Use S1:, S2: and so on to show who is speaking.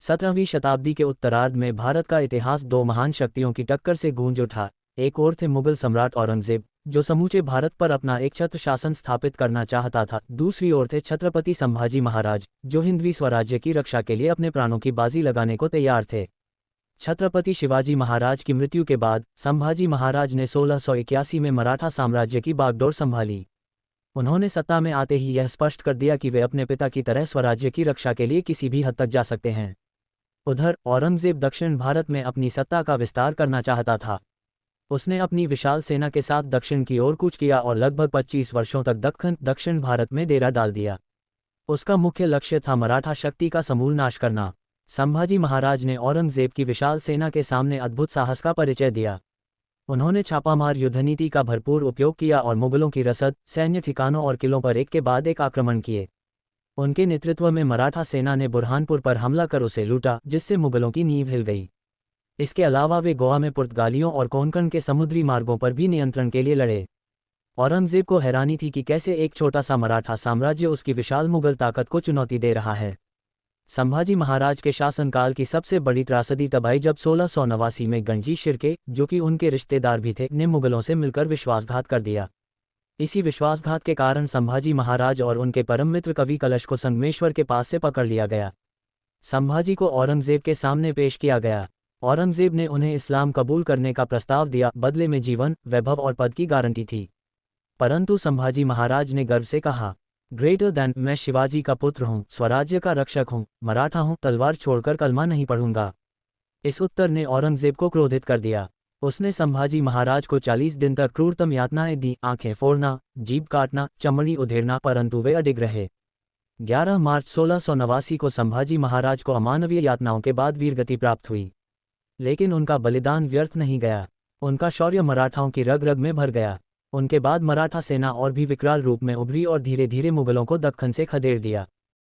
S1: 17वीं शताब्दी के उत्तरार्ध में भारत का इतिहास दो महान शक्तियों की टक्कर से गूंज उठा। एक ओर थे मुगल सम्राट औरंगजेब, जो समूचे भारत पर अपना एक छत्र शासन स्थापित करना चाहता था। दूसरी ओर थे छत्रपति संभाजी महाराज, जो हिंदवी स्वराज्य की रक्षा के लिए अपने प्राणों की बाजी लगाने को तैयार थे। छत्रपति शिवाजी महाराज की मृत्यु के बाद संभाजी महाराज ने 1681 में मराठा साम्राज्य की बागडोर संभाली। उन्होंने सत्ता में आते ही यह स्पष्ट कर दिया कि वे अपने पिता की तरह स्वराज्य की रक्षा के लिए किसी भी हद तक जा सकते हैं। उधर औरंगजेब दक्षिण भारत में अपनी सत्ता का विस्तार करना चाहता था। उसने अपनी विशाल सेना के साथ दक्षिण की ओर कूच किया और लगभग 25 वर्षों तक दक्षिण भारत में डेरा डाल दिया। उसका मुख्य लक्ष्य था मराठा शक्ति का समूल नाश करना। संभाजी महाराज ने औरंगजेब की विशाल सेना के सामने अद्भुत साहस का परिचय दिया। उन्होंने छापामार युद्धनीति का भरपूर उपयोग किया और मुगलों की रसद, सैन्य ठिकानों और किलों पर एक के बाद एक आक्रमण किए। उनके नेतृत्व में मराठा सेना ने बुरहानपुर पर हमला कर उसे लूटा, जिससे मुगलों की नींव हिल गई। इसके अलावा वे गोवा में पुर्तगालियों और कोंकण के समुद्री मार्गों पर भी नियंत्रण के लिए लड़े। औरंगजेब को हैरानी थी कि कैसे एक छोटा सा मराठा साम्राज्य उसकी विशाल मुगल ताकत को चुनौती दे रहा है। संभाजी महाराज के शासनकाल की सबसे बड़ी त्रासदी तब आई जब 1689 में गंजी शिर्के, जो कि उनके रिश्तेदार भी थे, ने मुगलों से मिलकर विश्वासघात कर दिया। इसी विश्वासघात के कारण संभाजी महाराज और उनके परम मित्र कवि कलश को संगमेश्वर के पास से पकड़ लिया गया। संभाजी को औरंगजेब के सामने पेश किया गया। औरंगजेब ने उन्हें इस्लाम कबूल करने का प्रस्ताव दिया, बदले में जीवन, वैभव और पद की गारंटी थी। परंतु संभाजी महाराज ने गर्व से कहा, ग्रेटर दैन, मैं शिवाजी का पुत्र हूँ, स्वराज्य का रक्षक हूँ, मराठा हूँ, तलवार छोड़कर कलमा नहीं पढ़ूंगा। इस उत्तर ने औरंगजेब को क्रोधित कर दिया। उसने संभाजी महाराज को 40 दिन तक क्रूरतम यातनाएं दी, आंखें फोड़ना, जीभ काटना, चमड़ी उधेड़ना, परंतु वे अडिग रहे। 11 मार्च 1689 को संभाजी महाराज को अमानवीय यातनाओं के बाद वीरगति प्राप्त हुई। लेकिन उनका बलिदान व्यर्थ नहीं गया। उनका शौर्य मराठाओं की रग रग में भर गया। उनके बाद मराठा सेना और भी विकराल रूप में उभरी और धीरे धीरे मुगलों को दक्खन से खदेड़ दिया।